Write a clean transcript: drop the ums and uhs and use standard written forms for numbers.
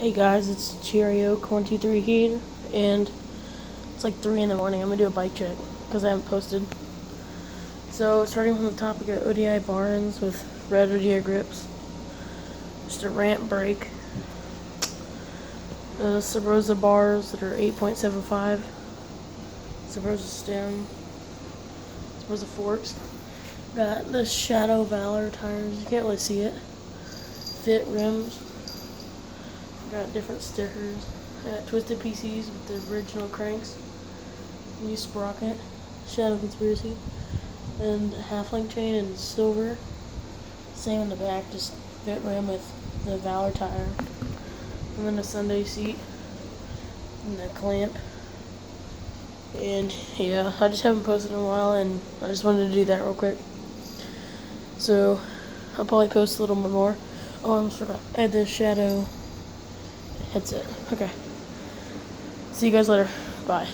Hey guys, it's Cheerio Corn23 here, and it's like 3 in the morning. I'm gonna do a bike check because I haven't posted. So, starting from the top, we got ODI Barnes with red ODI grips, just a ramp brake, subrosa bars that are 8.75, subrosa stem, subrosa forks. Got the Shadow Valor tires. You can't really see it. Fit rims. Got different stickers. Got twisted PCs with the original cranks. New sprocket. Shadow Conspiracy. And half-link chain in silver. Same in the back, just fit rim with the Valor tire. And then a Sunday seat. And a clamp. And yeah, I just haven't posted in a while, and I just wanted to do that real quick. So, I'll probably post a little bit more. Oh, I almost forgot. I had the Shadow headset. Okay. See you guys later. Bye.